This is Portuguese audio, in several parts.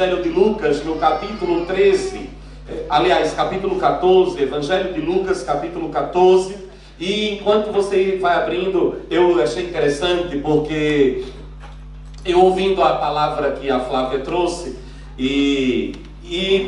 Evangelho de Lucas, no capítulo 13, aliás, capítulo 14, Evangelho de Lucas, capítulo 14, e enquanto você vai abrindo, eu achei interessante, porque eu ouvindo a palavra que a Flávia trouxe, e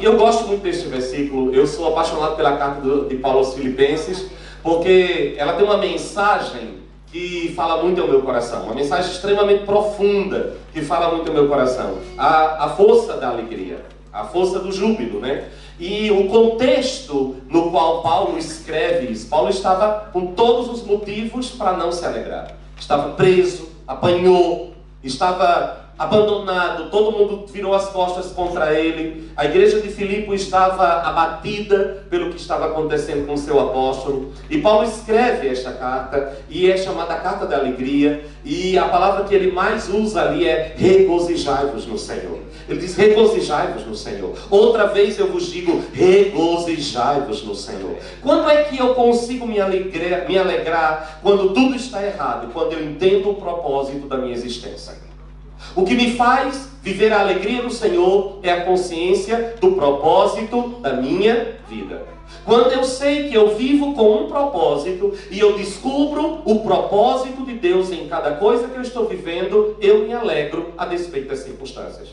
eu gosto muito deste versículo. Eu sou apaixonado pela carta de Paulo aos Filipenses, porque ela tem uma mensagem que fala muito ao meu coração, uma mensagem extremamente profunda, que fala muito ao meu coração. A força da alegria, a força do júbilo, né? E o contexto no qual Paulo escreve isso, Paulo estava com todos os motivos para não se alegrar. Estava preso, apanhou, estava abandonado, todo mundo virou as costas contra ele. A igreja de Filipe estava abatida pelo que estava acontecendo com o seu apóstolo. E Paulo escreve esta carta, e é chamada Carta da Alegria, e a palavra que ele mais usa ali é regozijai-vos no Senhor. Ele diz regozijai-vos no Senhor. Outra vez eu vos digo, regozijai-vos no Senhor. Quando é que eu consigo me alegrar quando tudo está errado? Quando eu entendo o propósito da minha existência. O que me faz viver a alegria do Senhor é a consciência do propósito da minha vida. Quando eu sei que eu vivo com um propósito e eu descubro o propósito de Deus em cada coisa que eu estou vivendo, eu me alegro a despeito das circunstâncias.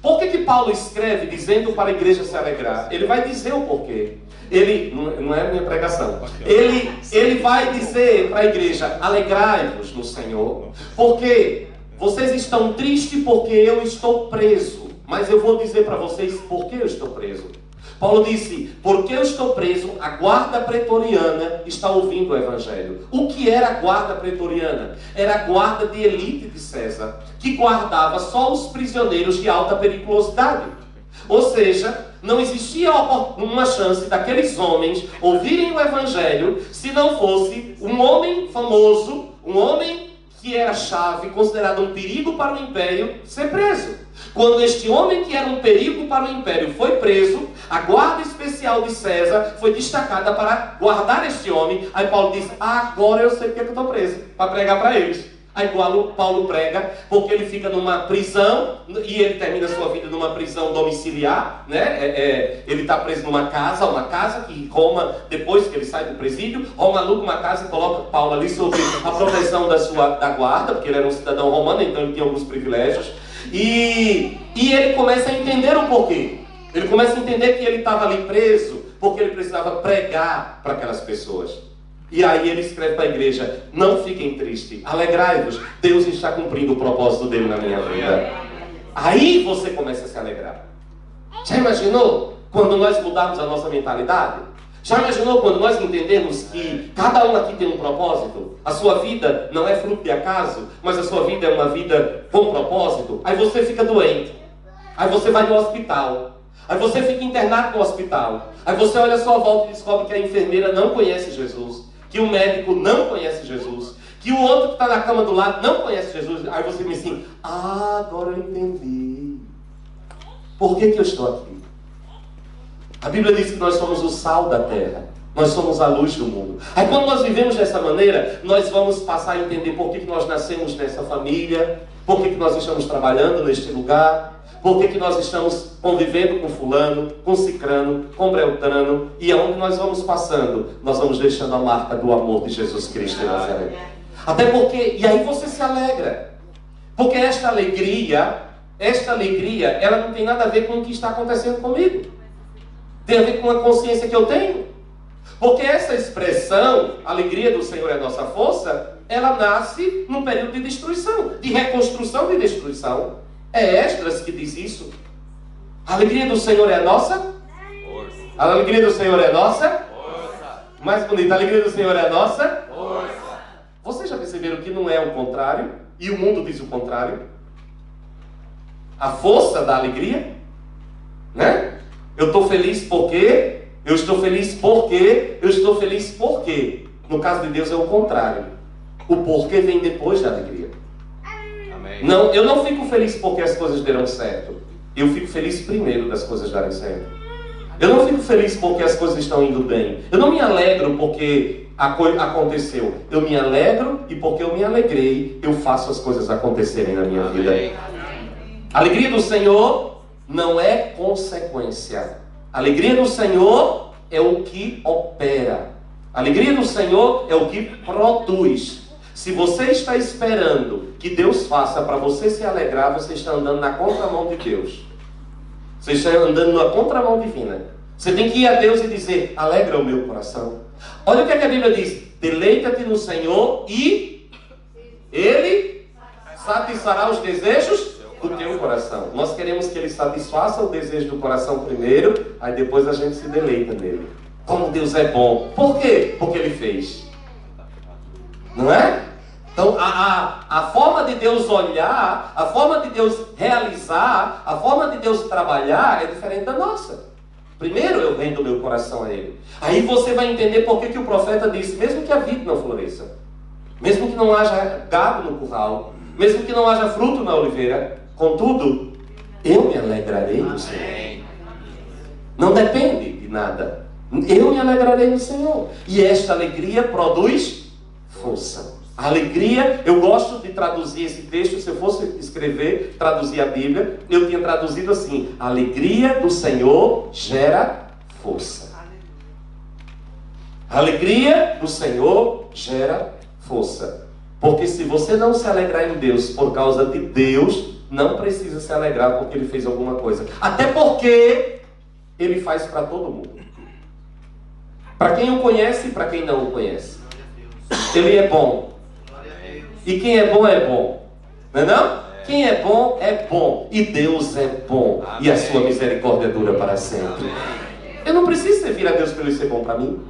Por que Paulo escreve dizendo para a igreja se alegrar? Ele vai dizer o porquê. Ele, não é a minha pregação, ele vai dizer para a igreja, alegrai-vos no Senhor, porque vocês estão tristes porque eu estou preso. Mas eu vou dizer para vocês por que eu estou preso. Paulo disse, porque eu estou preso, a guarda pretoriana está ouvindo o Evangelho. O que era a guarda pretoriana? Era a guarda de elite de César, que guardava só os prisioneiros de alta periculosidade. Ou seja, não existia uma chance daqueles homens ouvirem o Evangelho se não fosse um homem famoso, um homem que era chave, considerado um perigo para o império, ser preso. Quando este homem que era um perigo para o império foi preso, a guarda especial de César foi destacada para guardar este homem. Aí Paulo diz, agora eu sei porque eu estou preso, para pregar para eles. Aí Paulo prega, porque ele fica numa prisão, e ele termina sua vida numa prisão domiciliar, né? Ele está preso numa casa que Roma, depois que ele sai do presídio, Roma aluga uma casa e coloca Paulo ali sob a proteção da guarda, porque ele era um cidadão romano, então ele tinha alguns privilégios, e ele começa a entender o porquê. Ele começa a entender que ele estava ali preso, porque ele precisava pregar para aquelas pessoas. E aí ele escreve para a igreja, não fiquem tristes, alegrai-vos, Deus está cumprindo o propósito dele na minha vida. Aí você começa a se alegrar. Já imaginou quando nós mudarmos a nossa mentalidade? Já imaginou quando nós entendemos que cada um aqui tem um propósito? A sua vida não é fruto de acaso, mas a sua vida é uma vida com propósito. Aí você fica doente, aí você vai no hospital, aí você fica internado no hospital, aí você olha a sua volta e descobre que a enfermeira não conhece Jesus, que o médico não conhece Jesus, que o outro que está na cama do lado não conhece Jesus. Aí você me diz assim, agora eu entendi. Por que eu estou aqui? A Bíblia diz que nós somos o sal da terra. Nós somos a luz do mundo. Aí quando nós vivemos dessa maneira, nós vamos passar a entender por que nós nascemos nessa família, por que nós estamos trabalhando neste lugar, por que nós estamos convivendo com fulano, com cicrano, com beltrano, e aonde nós vamos passando, nós vamos deixando a marca do amor de Jesus Cristo em Nazaré. Até porque, e aí você se alegra, porque esta alegria, ela não tem nada a ver com o que está acontecendo comigo. Tem a ver com a consciência que eu tenho. Porque essa expressão, alegria do Senhor é a nossa força, ela nasce num período de destruição, de reconstrução de destruição. É Esdras que diz isso. A alegria do Senhor é a nossa força. A alegria do Senhor é a nossa força. Mais bonito, a alegria do Senhor é a nossa força. Vocês já perceberam que não é o contrário? E o mundo diz o contrário? A força da alegria, né? Eu estou feliz porque, eu estou feliz porque, eu estou feliz porque. No caso de Deus é o contrário. O porquê vem depois da alegria. Amém. Não, eu não fico feliz porque as coisas deram certo. Eu fico feliz primeiro das coisas darem certo. Eu não fico feliz porque as coisas estão indo bem. Eu não me alegro porque aconteceu. Eu me alegro e porque eu me alegrei, eu faço as coisas acontecerem na minha vida. A alegria do Senhor não é consequência. A alegria do Senhor é o que opera. A alegria do Senhor é o que produz. Se você está esperando que Deus faça para você se alegrar, você está andando na contramão de Deus. Você está andando na contramão divina. Você tem que ir a Deus e dizer: alegra o meu coração. Olha o que a Bíblia diz: deleita-te no Senhor e Ele satisfará os desejos do teu coração. Nós queremos que Ele satisfaça o desejo do coração primeiro, aí depois a gente se deleita nele. Como Deus é bom. Por quê? Porque Ele fez. Não é? Então a forma de Deus olhar, a forma de Deus realizar, a forma de Deus trabalhar é diferente da nossa. Primeiro eu rendo o meu coração a Ele. Aí você vai entender por que o profeta disse: mesmo que a vide não floresça, mesmo que não haja gado no curral, mesmo que não haja fruto na oliveira, contudo, eu me alegrarei no Senhor. Não depende de nada. Eu me alegrarei no Senhor. E esta alegria produz força. A alegria, eu gosto de traduzir esse texto. Se eu fosse escrever, traduzir a Bíblia, eu tinha traduzido assim: a alegria do Senhor gera força. A alegria do Senhor gera força. Porque se você não se alegrar em Deus por causa de Deus, não precisa se alegrar porque Ele fez alguma coisa. Até porque Ele faz para todo mundo. Para quem o conhece e para quem não o conhece. Ele é bom. E quem é bom é bom. Não é não? Quem é bom é bom. E Deus é bom. E a sua misericórdia dura para sempre. Eu não preciso servir a Deus para Ele ser bom para mim.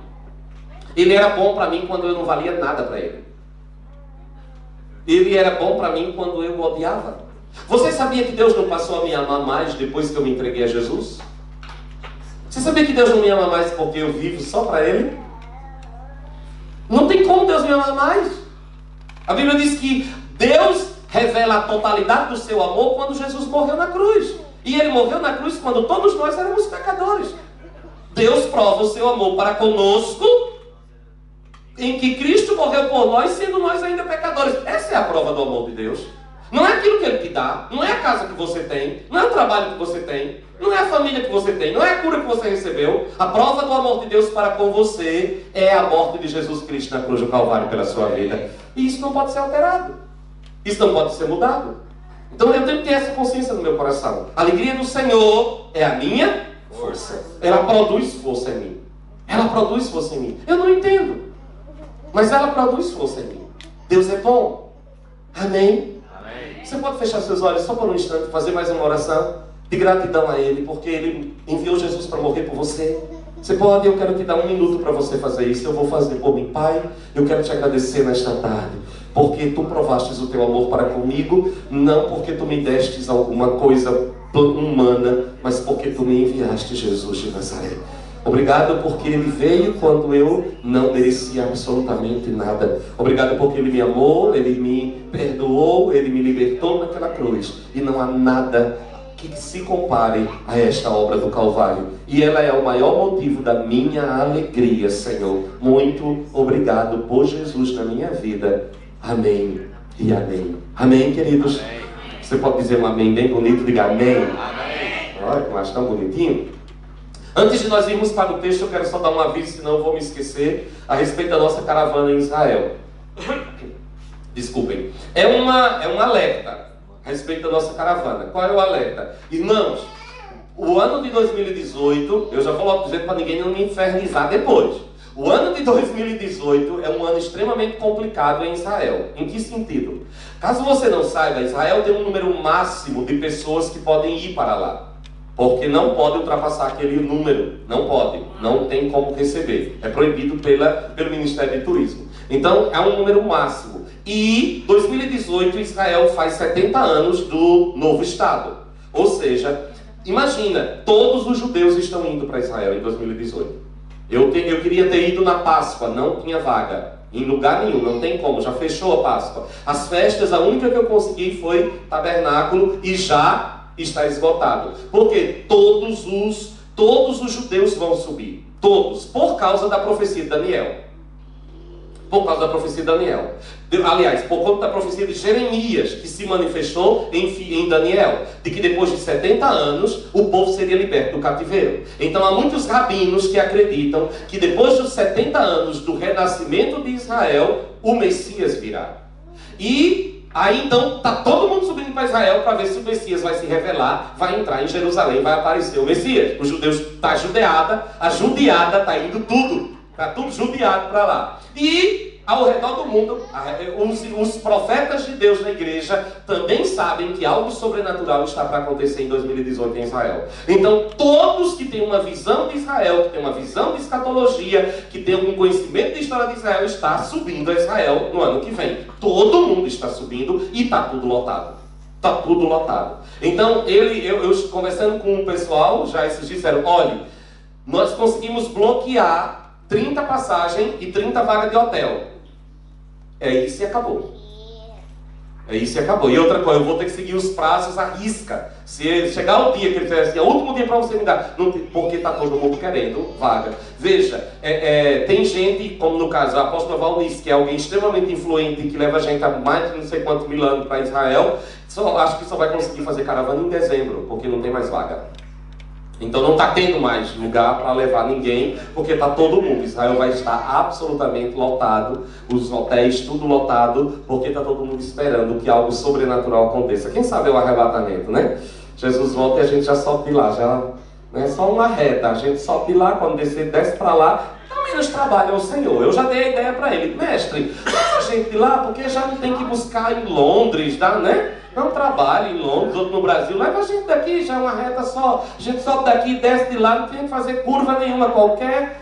Ele era bom para mim quando eu não valia nada para Ele. Ele era bom para mim quando eu o odiava. Você sabia que Deus não passou a me amar mais depois que eu me entreguei a Jesus? Você sabia que Deus não me ama mais porque eu vivo só para Ele? Não tem como Deus me amar mais. A Bíblia diz que Deus revela a totalidade do seu amor quando Jesus morreu na cruz. E Ele morreu na cruz quando todos nós éramos pecadores. Deus prova o seu amor para conosco em que Cristo morreu por nós, sendo nós ainda pecadores. Essa é a prova do amor de Deus. Não é aquilo que Ele te dá, não é a casa que você tem, não é o trabalho que você tem, não é a família que você tem, não é a cura que você recebeu. A prova do amor de Deus para com você é a morte de Jesus Cristo na cruz do Calvário pela sua vida. E isso não pode ser alterado. Isso não pode ser mudado. Então eu tenho que ter essa consciência no meu coração. A alegria do Senhor é a minha força. Ela produz força em mim. Ela produz força em mim. Eu não entendo, mas ela produz força em mim. Deus é bom. Amém? Amém. Você pode fechar seus olhos só por um instante, fazer mais uma oração de gratidão a Ele, porque Ele enviou Jesus para morrer por você. Você pode, eu quero te dar um minuto para você fazer isso. Eu vou fazer por mim. Pai, eu quero te agradecer nesta tarde, porque Tu provastes o Teu amor para comigo, não porque Tu me destes alguma coisa humana, mas porque Tu me enviaste Jesus de Nazaré. Obrigado porque Ele veio quando eu não merecia absolutamente nada. Obrigado porque Ele me amou, Ele me perdoou, Ele me libertou naquela cruz. E não há nada que se compare a esta obra do Calvário. E ela é o maior motivo da minha alegria, Senhor. Muito obrigado por Jesus na minha vida. Amém e amém. Amém, queridos? Amém. Você pode dizer um amém bem bonito? Diga amém. Amém. Olha, que eu acho tão bonitinho. Antes de nós irmos para o texto, eu quero só dar um aviso, senão eu vou me esquecer, a respeito da nossa caravana em Israel. Desculpem. É um alerta a respeito da nossa caravana. Qual é o alerta? Irmãos, o ano de 2018, eu já vou logo dizendo para ninguém não me infernizar depois. O ano de 2018 é um ano extremamente complicado em Israel. Em que sentido? Caso você não saiba, Israel tem um número máximo de pessoas que podem ir para lá. Porque não pode ultrapassar aquele número. Não pode. Não tem como receber. É proibido pelo Ministério de Turismo. Então, é um número máximo. E 2018, Israel faz 70 anos do novo Estado. Ou seja, imagina, todos os judeus estão indo para Israel em 2018. Eu queria ter ido na Páscoa, não tinha vaga. Em lugar nenhum, não tem como, já fechou a Páscoa. As festas, a única que eu consegui foi tabernáculo e já está esgotado. Porque todos os judeus vão subir. Todos. Por causa da profecia de Daniel. Por causa da profecia de Daniel. Aliás, por conta da profecia de Jeremias, que se manifestou em Daniel, de que depois de 70 anos, o povo seria liberto do cativeiro. Então há muitos rabinos que acreditam que depois dos 70 anos do renascimento de Israel, o Messias virá. E aí então está todo mundo subindo para Israel para ver se o Messias vai se revelar, vai entrar em Jerusalém, vai aparecer o Messias. Os judeus está judiada, a judiada está indo tudo. Está tudo judiado para lá. E ao redor do mundo, os profetas de Deus na igreja também sabem que algo sobrenatural está para acontecer em 2018 em Israel. Então todos que têm uma visão de Israel, que têm uma visão de escatologia, que têm algum conhecimento da história de Israel, está subindo a Israel no ano que vem. Todo mundo está subindo e está tudo lotado. Está tudo lotado. Então eu conversando com o pessoal, já esses disseram, olha, nós conseguimos bloquear 30 passagens e 30 vagas de hotel. É isso e acabou. É isso e acabou. E outra coisa, eu vou ter que seguir os prazos à risca. Se chegar o dia que ele disser assim, é o último dia para você me dar, não, porque está todo mundo querendo vaga. Veja, tem gente, como no caso a apóstola Valnice, que é alguém extremamente influente, que leva a gente há mais de não sei quantos mil anos para Israel, acho que só vai conseguir fazer caravana em dezembro, porque não tem mais vaga. Então não está tendo mais lugar para levar ninguém, porque está todo mundo. Israel vai estar absolutamente lotado, os hotéis tudo lotado, porque está todo mundo esperando que algo sobrenatural aconteça. Quem sabe é o arrebatamento, né? Jesus volta e a gente já sobe de lá, já não é só uma reta, a gente sobe de lá, quando desce para lá, ao menos trabalha o Senhor. Eu já dei a ideia para ele, mestre, leva a gente de lá, porque já não tem que buscar em Londres, tá, né? Não trabalha em Londres, outro no Brasil, leva a gente daqui, já é uma reta só, a gente sobe daqui, desce de lá, não tem que fazer curva nenhuma, qualquer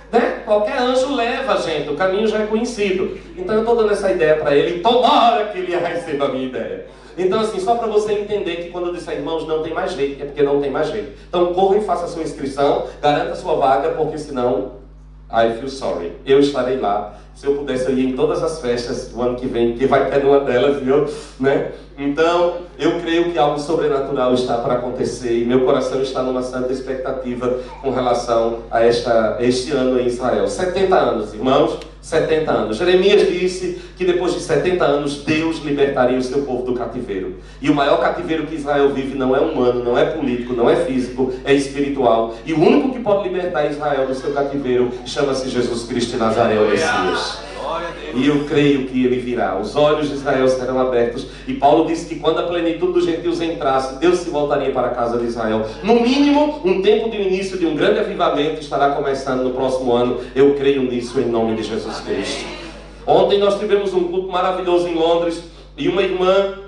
anjo leva a gente, o caminho já é conhecido. Então eu estou dando essa ideia para ele, tomara que ele receba a minha ideia. Então assim, só para você entender que quando eu disser irmãos, não tem mais jeito, é porque não tem mais jeito. Então corra e faça a sua inscrição, garanta a sua vaga, porque senão, I feel sorry, eu estarei lá. Se eu pudesse, eu ia em todas as festas do ano que vem, que vai ter uma delas, viu? Né? Então, eu creio que algo sobrenatural está para acontecer e meu coração está numa santa expectativa com relação a este ano em Israel. 70 anos, irmãos, 70 anos. Jeremias disse que depois de 70 anos, Deus libertaria o seu povo do cativeiro. E o maior cativeiro que Israel vive não é humano, não é político, não é físico, é espiritual. E o único que pode libertar Israel do seu cativeiro chama-se Jesus Cristo de Nazaré, o Messias. E eu creio que ele virá. Os olhos de Israel serão abertos. E Paulo disse que quando a plenitude dos gentios entrasse, Deus se voltaria para a casa de Israel. No mínimo, um tempo de início de um grande avivamento estará começando no próximo ano. Eu creio nisso em nome de Jesus Cristo. Ontem nós tivemos um culto maravilhoso em Londres. E uma irmã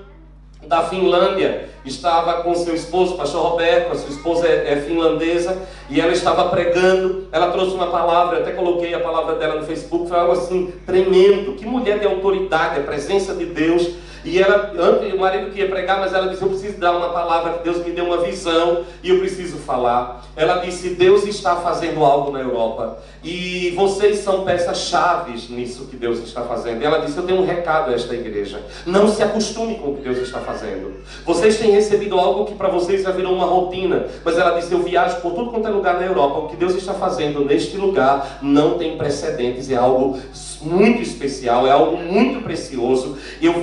da Finlândia estava com seu esposo, pastor Roberto, a sua esposa é finlandesa, e ela estava pregando, ela trouxe uma palavra, até coloquei a palavra dela no Facebook, foi algo assim tremendo, que mulher de autoridade, a presença de Deus. E ela, antes, o marido que ia pregar, mas ela disse, eu preciso dar uma palavra, que Deus me deu uma visão, e eu preciso falar. Ela disse, Deus está fazendo algo na Europa, e vocês são peças-chave nisso que Deus está fazendo. E ela disse, eu tenho um recado a esta igreja, não se acostume com o que Deus está fazendo. Vocês têm recebido algo que para vocês já virou uma rotina, mas ela disse, eu viajo por tudo quanto é lugar na Europa, o que Deus está fazendo neste lugar não tem precedentes, é algo muito especial, é algo muito precioso.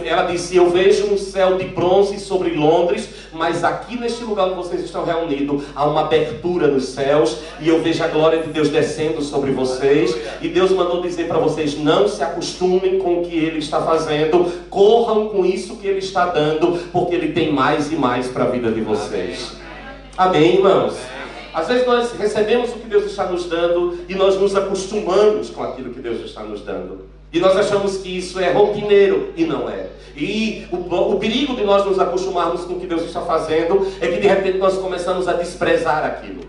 Ela disse, eu vejo um céu de bronze sobre Londres, mas aqui neste lugar onde vocês estão reunidos, há uma abertura nos céus, e eu vejo a glória de Deus descendo sobre vocês, e Deus mandou dizer para vocês, não se acostumem com o que Ele está fazendo, corram com isso que Ele está dando, porque Ele tem mais e mais para a vida de vocês. Amém, irmãos? Às vezes nós recebemos o que Deus está nos dando e nós nos acostumamos com aquilo que Deus está nos dando. E nós achamos que isso é rotineiro, e não é. E o perigo de nós nos acostumarmos com o que Deus está fazendo é que de repente nós começamos a desprezar aquilo.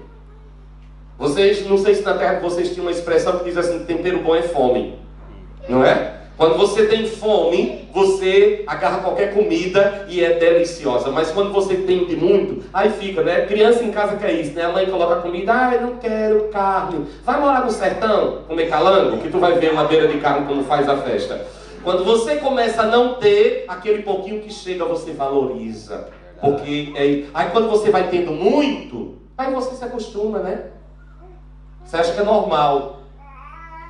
Vocês, não sei se na terra de vocês tinha uma expressão que diz assim, tempero bom é fome. Não é? Quando você tem fome, você agarra qualquer comida e é deliciosa. Mas quando você tem de muito, aí fica, né? Criança em casa quer isso, né? A mãe coloca a comida, ai, não quero carne. Vai morar no sertão, comer calango, que tu vai ver uma beira de carne como faz a festa. Quando você começa a não ter, aquele pouquinho que chega, você valoriza. Porque aí quando você vai tendo muito, aí você se acostuma, né? Você acha que é normal.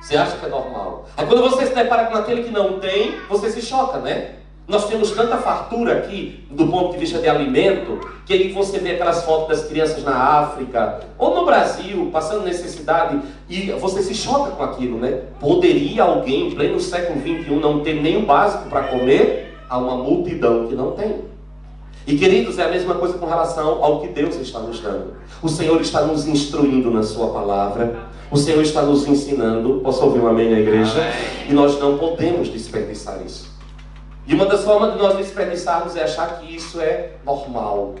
Você acha que é normal. Aí quando você se depara com aquele que não tem, você se choca, né? Nós temos tanta fartura aqui, do ponto de vista de alimento, que aí você vê aquelas fotos das crianças na África, ou no Brasil, passando necessidade, e você se choca com aquilo, né? Poderia alguém, em pleno século XXI, não ter nem o básico para comer? Há uma multidão que não tem. E queridos, é a mesma coisa com relação ao que Deus está nos dando. O Senhor está nos instruindo na sua palavra. O Senhor está nos ensinando. Posso ouvir um amém na igreja? Amém. E nós não podemos desperdiçar isso. E uma das formas de nós desperdiçarmos é achar que isso é normal,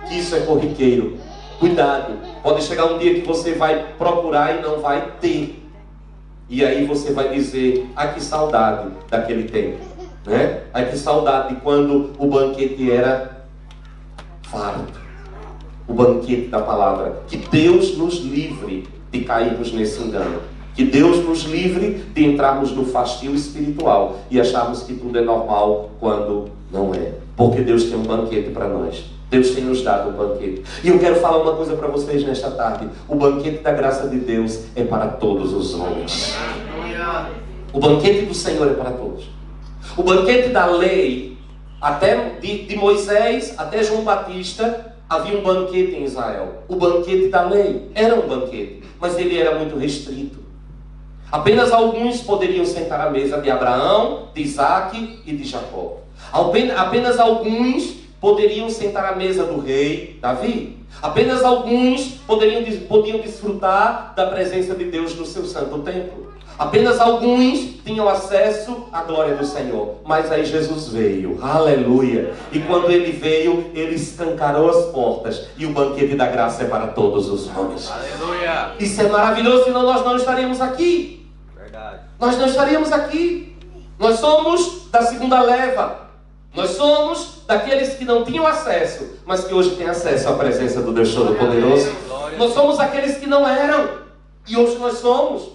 que isso é corriqueiro. Cuidado, pode chegar um dia que você vai procurar e não vai ter. E aí você vai dizer, ah, que saudade daquele tempo, né? Ah, que saudade de quando o banquete era farto. O banquete da palavra. Que Deus nos livre de cairmos nesse engano. Que Deus nos livre de entrarmos no fastio espiritual e acharmos que tudo é normal quando não é. Porque Deus tem um banquete para nós. Deus tem nos dado um banquete. E eu quero falar uma coisa para vocês nesta tarde. O banquete da graça de Deus é para todos os homens. O banquete do Senhor é para todos. O banquete da lei, até de Moisés até João Batista, havia um banquete em Israel. O banquete da lei era um banquete, mas ele era muito restrito. Apenas alguns poderiam sentar à mesa de Abraão, de Isaac e de Jacó. Apenas alguns poderiam sentar à mesa do rei Davi. Apenas alguns podiam desfrutar da presença de Deus no seu santo templo. Apenas alguns tinham acesso à glória do Senhor. Mas aí Jesus veio, aleluia. E quando Ele veio, Ele escancarou as portas. E o banquete da graça é para todos os homens. Aleluia. Isso é maravilhoso, senão nós não estaríamos aqui. Nós não estaríamos aqui. Nós somos da segunda leva. Nós somos daqueles que não tinham acesso, mas que hoje têm acesso à presença do Deus Todo-Poderoso. Nós somos aqueles que não eram, e hoje nós somos.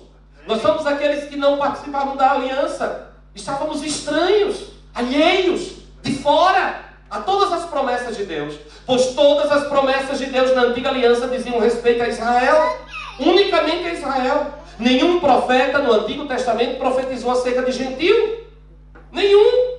Nós somos aqueles que não participavam da aliança. Estávamos estranhos, alheios, de fora a todas as promessas de Deus. Pois todas as promessas de Deus na antiga aliança diziam respeito a Israel. Unicamente a Israel. Nenhum profeta no Antigo Testamento profetizou acerca de gentio. Nenhum.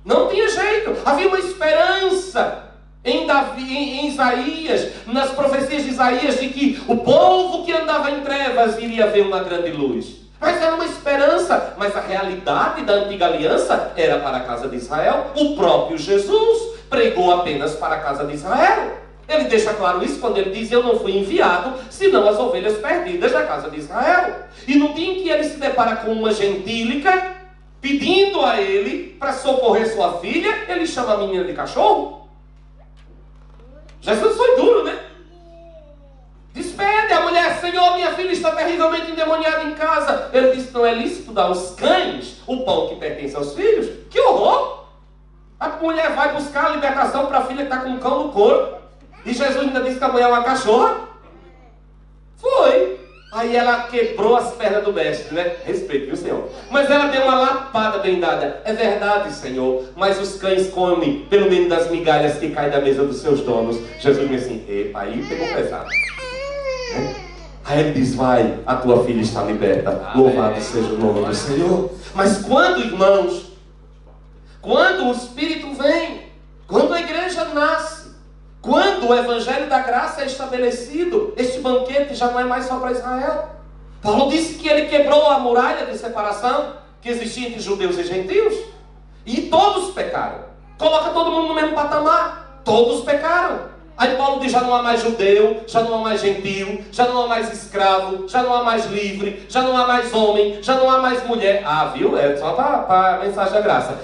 Não tinha jeito. Havia uma esperança em Davi, em Isaías, nas profecias de Isaías, de que o povo que andava em trevas iria ver uma grande luz. Mas era uma esperança. Mas a realidade da antiga aliança era para a casa de Israel. O próprio Jesus pregou apenas para a casa de Israel. Ele deixa claro isso quando ele diz, eu não fui enviado, senão as ovelhas perdidas da casa de Israel. E no dia em que ele se depara com uma gentílica, pedindo a ele para socorrer sua filha, ele chama a menina de cachorro. Jesus foi duro, né? Despede a mulher, Senhor, minha filha está terrivelmente endemoniada em casa. Ele disse, não é lícito dar aos cães o pão que pertence aos filhos? Que horror! A mulher vai buscar a libertação para a filha que está com um cão no corpo. E Jesus ainda disse que a mulher é uma cachorra? Foi. Aí ela quebrou as pernas do mestre, né? Respeito, viu, Senhor? Mas ela deu uma lapada bem dada. É verdade, Senhor, mas os cães comem pelo menos das migalhas que caem da mesa dos seus donos. Jesus disse assim, epa, aí pegou pesado. Aí ele diz, vai, a tua filha está liberta. Louvado seja o nome do Senhor. Mas quando, irmãos, quando o Espírito vem, quando a igreja nasce, quando o Evangelho da Graça é estabelecido, este banquete já não é mais só para Israel. Paulo disse que ele quebrou a muralha de separação que existia entre judeus e gentios. E todos pecaram. Coloca todo mundo no mesmo patamar. Todos pecaram. Aí Paulo diz, já não há mais judeu, já não há mais gentio, já não há mais escravo, já não há mais livre, já não há mais homem, já não há mais mulher. Ah, viu? É só para a mensagem da graça.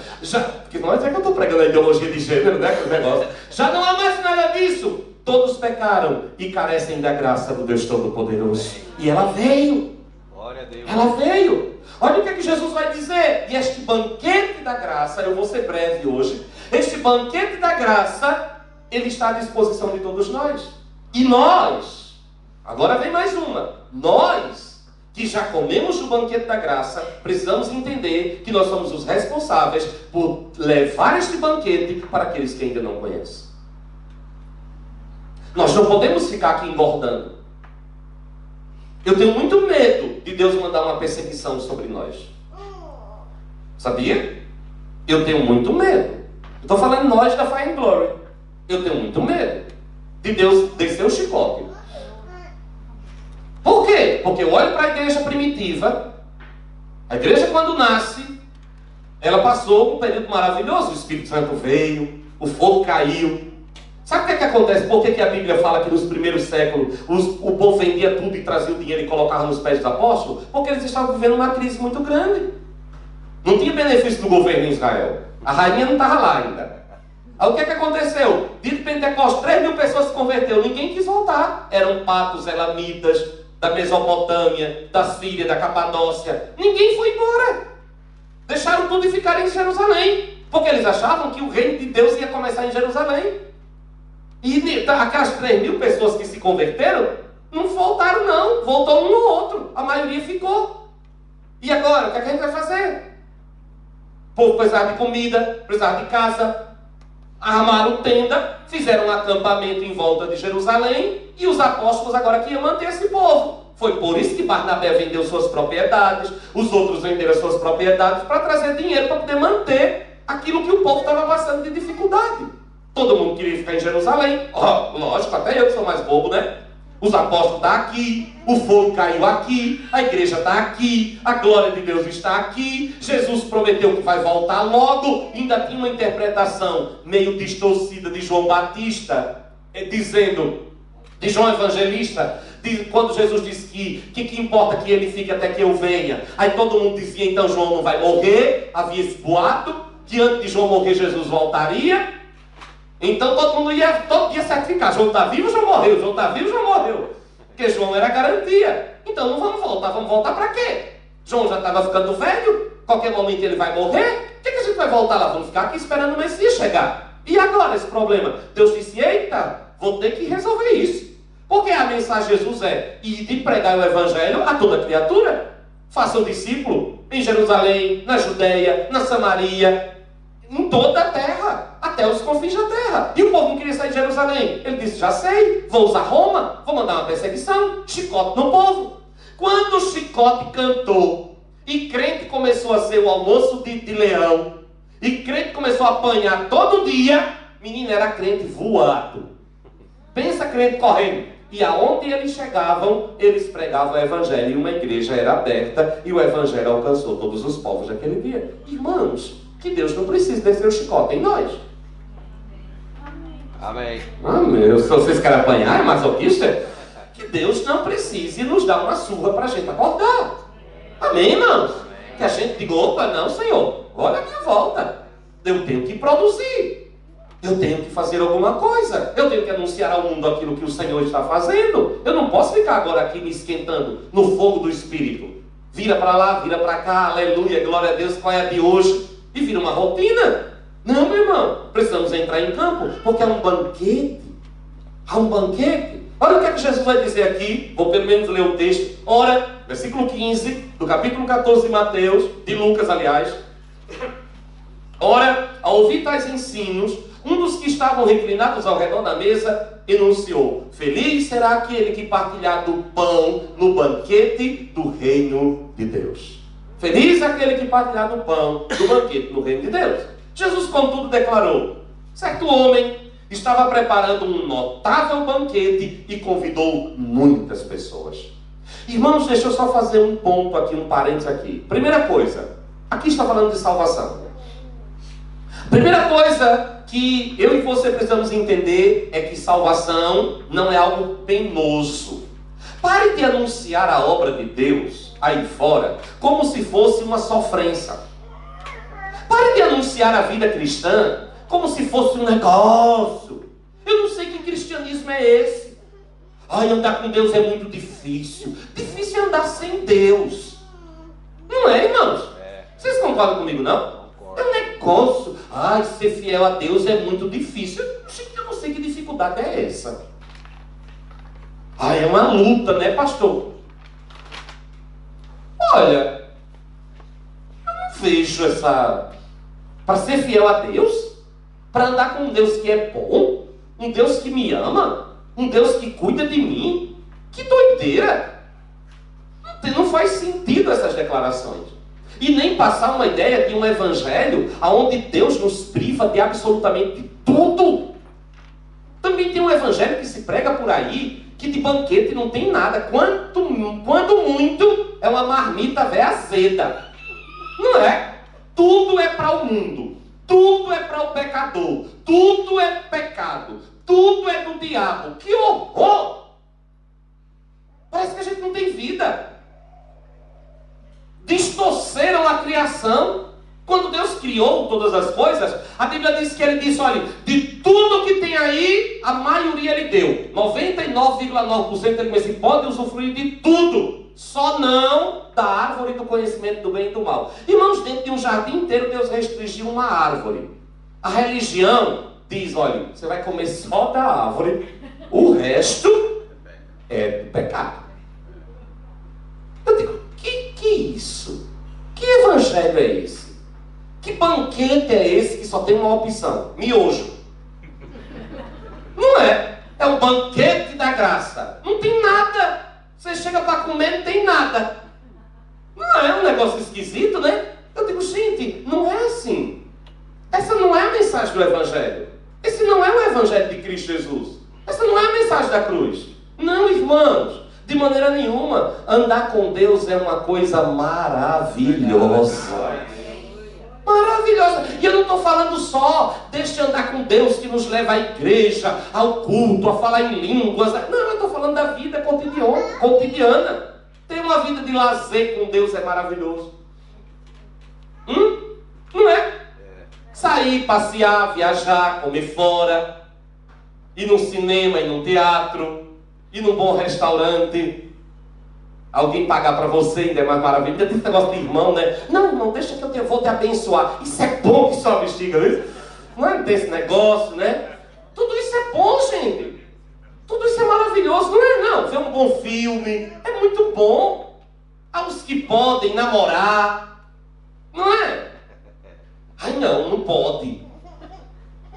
Porque não é dizer que eu estou pregando a ideologia de gênero, né? Que negócio. Já não há mais nada disso. Todos pecaram e carecem da graça do Deus Todo-Poderoso. E ela veio. Glória a Deus. Ela veio. Olha o que é que Jesus vai dizer. E este banquete da graça, eu vou ser breve hoje. Este banquete da graça, ele está à disposição de todos nós. E nós, agora vem mais uma. Nós, que já comemos do banquete da graça, precisamos entender que nós somos os responsáveis por levar este banquete para aqueles que ainda não conhecem. Nós não podemos ficar aqui engordando. Eu tenho muito medo de Deus mandar uma perseguição sobre nós. Sabia? Eu tenho muito medo. Estou falando nós da Fire and Glory. Eu tenho muito medo de Deus descer o chicote. Por quê? Porque eu olho para a igreja primitiva. A igreja, quando nasce, ela passou um período maravilhoso. O Espírito Santo veio, o fogo caiu. Sabe o que é que acontece? Por que a Bíblia fala que nos primeiros séculos o povo vendia tudo e trazia o dinheiro e colocava nos pés dos apóstolos? Porque eles estavam vivendo uma crise muito grande. Não tinha benefício do governo em Israel. A rainha não estava lá ainda. Aí o que é que aconteceu? Dia de Pentecostes, 3.000 pessoas se converteram. Ninguém quis voltar. Eram patos, elamitas, da Mesopotâmia, da Síria, da Capadócia. Ninguém foi embora. Deixaram tudo e ficaram em Jerusalém. Porque eles achavam que o reino de Deus ia começar em Jerusalém. E aquelas 3.000 pessoas que se converteram, não voltaram não. Voltou um ou outro. A maioria ficou. E agora, o que é que a gente vai fazer? O povo precisava de comida, precisava de casa. Armaram tenda, fizeram um acampamento em volta de Jerusalém. E os apóstolos agora queriam manter esse povo. Foi por isso que Barnabé vendeu suas propriedades. Os outros venderam suas propriedades para trazer dinheiro para poder manter aquilo que o povo estava passando de dificuldade. Todo mundo queria ficar em Jerusalém. Lógico, até eu que sou mais bobo, né? Os apóstolos estão aqui, o fogo caiu aqui, a igreja está aqui, a glória de Deus está aqui, Jesus prometeu que vai voltar logo. Ainda tinha uma interpretação meio distorcida de João Batista, dizendo, de João Evangelista, quando Jesus disse que importa que ele fique até que eu venha. Aí todo mundo dizia, então João não vai morrer. Havia esse boato, que antes de João morrer Jesus voltaria. Então todo mundo ia todo dia certificar. João está vivo, João morreu. João está vivo, João morreu. Porque João era garantia. Então não vamos voltar. Vamos voltar para quê? João já estava ficando velho. Qualquer momento ele vai morrer. Por que a gente vai voltar lá? Vamos ficar aqui esperando o Messias chegar. E agora esse problema? Deus disse, eita, vou ter que resolver isso. Porque a mensagem de Jesus é ir de pregar o Evangelho a toda criatura. Façam discípulo em Jerusalém, na Judeia, na Samaria, em toda a terra, até os confins da terra. E o povo não queria sair de Jerusalém. Ele disse, já sei, vou usar Roma, vou mandar uma perseguição, chicote no povo. Quando o chicote cantou, e crente começou a ser o almoço de leão, e crente começou a apanhar todo dia, menino, era crente voado. Pensa crente correndo. E aonde eles chegavam, eles pregavam o Evangelho, e uma igreja era aberta, e o Evangelho alcançou todos os povos daquele dia. Irmãos, que Deus não precisa descer o chicote em nós. Amém. Amém. Se vocês querem apanhar, é masoquista? Que Deus não precise nos dar uma surra para a gente acordar. Amém, irmãos? Que a gente diga, opa, não, Senhor, olha a minha volta. Eu tenho que produzir. Eu tenho que fazer alguma coisa. Eu tenho que anunciar ao mundo aquilo que o Senhor está fazendo. Eu não posso ficar agora aqui me esquentando no fogo do Espírito. Vira para lá, vira para cá, aleluia, glória a Deus, qual é a de hoje? E vira uma rotina. Não, meu irmão, precisamos entrar em campo, porque há um banquete. Há um banquete. Olha o que é que Jesus vai dizer aqui. Vou pelo menos ler o texto. Ora, versículo 15, do capítulo 14 de Mateus, de Lucas, aliás. Ora, ao ouvir tais ensinos, um dos que estavam reclinados ao redor da mesa enunciou: feliz será aquele que partilhar do pão no banquete do reino de Deus. Feliz é aquele que partilhar do pão do banquete no reino de Deus. Jesus, contudo, declarou: certo homem estava preparando um notável banquete e convidou muitas pessoas. Irmãos, deixa eu só fazer um ponto aqui, um parênteses aqui. Primeira coisa, aqui está falando de salvação. Primeira coisa que eu e você precisamos entender é que salvação não é algo penoso. Pare de anunciar a obra de Deus aí fora como se fosse uma sofrência. Pare de anunciar a vida cristã como se fosse um negócio. Eu não sei que cristianismo é esse. Ai, andar com Deus é muito difícil. Difícil é andar sem Deus. Não é, irmãos? Vocês concordam comigo, não? É um negócio. Ai, ser fiel a Deus é muito difícil. Eu não sei que dificuldade é essa. Ai, é uma luta, né, pastor? Olha, eu não vejo essa... Para ser fiel a Deus, para andar com um Deus que é bom, um Deus que me ama, um Deus que cuida de mim. Que doideira! não faz sentido essas declarações. E nem passar uma ideia de um evangelho onde Deus nos priva de absolutamente tudo. Também tem um evangelho que se prega por aí, que de banquete não tem nada. Quando muito, é uma marmita véia azeda. Não é? Tudo é para o mundo. Tudo é para o pecador. Tudo é pecado. Tudo é do diabo. Que horror! Parece que a gente não tem vida. Distorceram a criação. Quando Deus criou todas as coisas, a Bíblia diz que Ele disse, olha, de tudo que tem aí, a maioria Ele deu. 99,9% Ele disse, pode usufruir de tudo, só não da árvore do conhecimento do bem e do mal. Irmãos, dentro de um jardim inteiro, Deus restringiu uma árvore. A religião diz, olha, você vai comer só da árvore, o resto é pecado. Eu digo, que é isso? Que evangelho é esse? Que banquete é esse que só tem uma opção? Miojo. Não é. É o banquete da graça. Não tem nada. Você chega para comer, não tem nada. Não é um negócio esquisito, né? Eu digo, gente, não é assim. Essa não é a mensagem do evangelho. Esse não é o evangelho de Cristo Jesus. Essa não é a mensagem da cruz. Não, irmãos. De maneira nenhuma. Andar com Deus é uma coisa maravilhosa. Maravilhosa. E eu não estou falando só deste andar com Deus que nos leva à igreja, ao culto, a falar em línguas. Não, eu estou falando da vida cotidiana. Ter uma vida de lazer com Deus é maravilhoso. Não é? Sair, passear, viajar, comer fora, ir num cinema, ir num teatro, ir num bom restaurante. Alguém pagar para você ainda é mais maravilha. Tem esse negócio de irmão, né? Não, irmão, deixa que eu vou te abençoar. Isso é bom que só bexiga, né? Não é desse negócio, né? Tudo isso é bom, gente. Tudo isso é maravilhoso. Não é, não. Ver um bom filme é muito bom. Há os que podem namorar. Não é? Ai, não pode.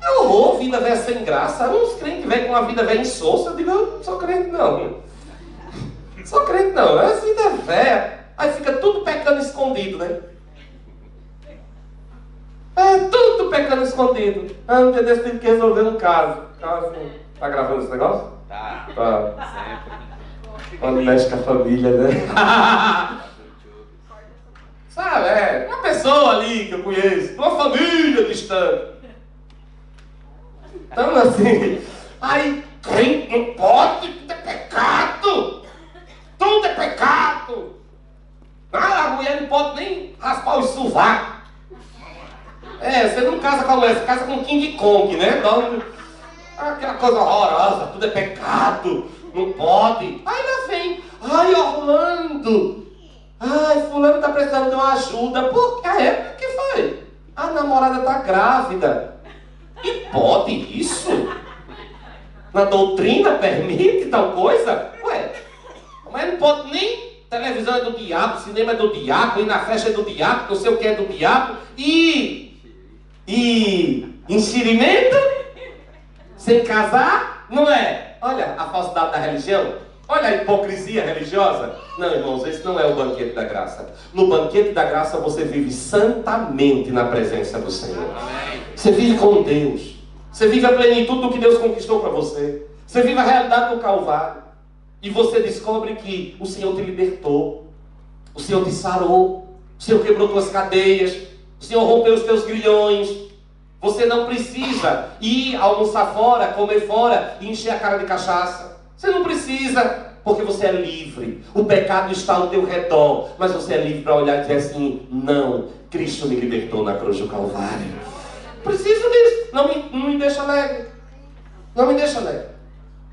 É horror, vida velha sem graça. Uns crentes velhos com a vida velha insossa. Eu digo, eu não sou crente, não. Só crente não, é assim da fé. Aí fica tudo pecando escondido, né? É tudo pecando escondido. Ah, não tem desse, tem que resolver um caso. Tá gravando esse negócio? Tá. Sempre. Quando mexe com a família, né? Sabe, uma pessoa ali que eu conheço, uma família distante. Então assim, aí crente não pode, tudo é pecado. Tudo é pecado. A mulher não pode nem raspar os sovacos. Você não casa com a mulher, você casa com King Kong, né? Então, aquela coisa horrorosa, tudo é pecado, não pode. Aí lá vem, ai Orlando, ai fulano tá precisando de uma ajuda. Por que foi? A namorada tá grávida. E pode isso? Na doutrina permite tal coisa? Ué, mas não pode nem televisão é do diabo, cinema é do diabo, ir na festa é do diabo, não sei o que é do diabo. E enxerimento? Sem casar? Não é? Olha a falsidade da religião. Olha a hipocrisia religiosa. Não, irmãos, esse não é o banquete da graça. No banquete da graça você vive santamente na presença do Senhor. Você vive com Deus. Você vive a plenitude do que Deus conquistou para você. Você vive a realidade do Calvário. E você descobre que o Senhor te libertou. O Senhor te sarou. O Senhor quebrou tuas cadeias. O Senhor rompeu os teus grilhões. Você não precisa ir almoçar fora, comer fora e encher a cara de cachaça. Você não precisa, porque você é livre. O pecado está ao teu redor, mas você é livre para olhar e dizer assim, não, Cristo me libertou na cruz do Calvário. Preciso disso. Não me deixa alegre. Não me deixa alegre.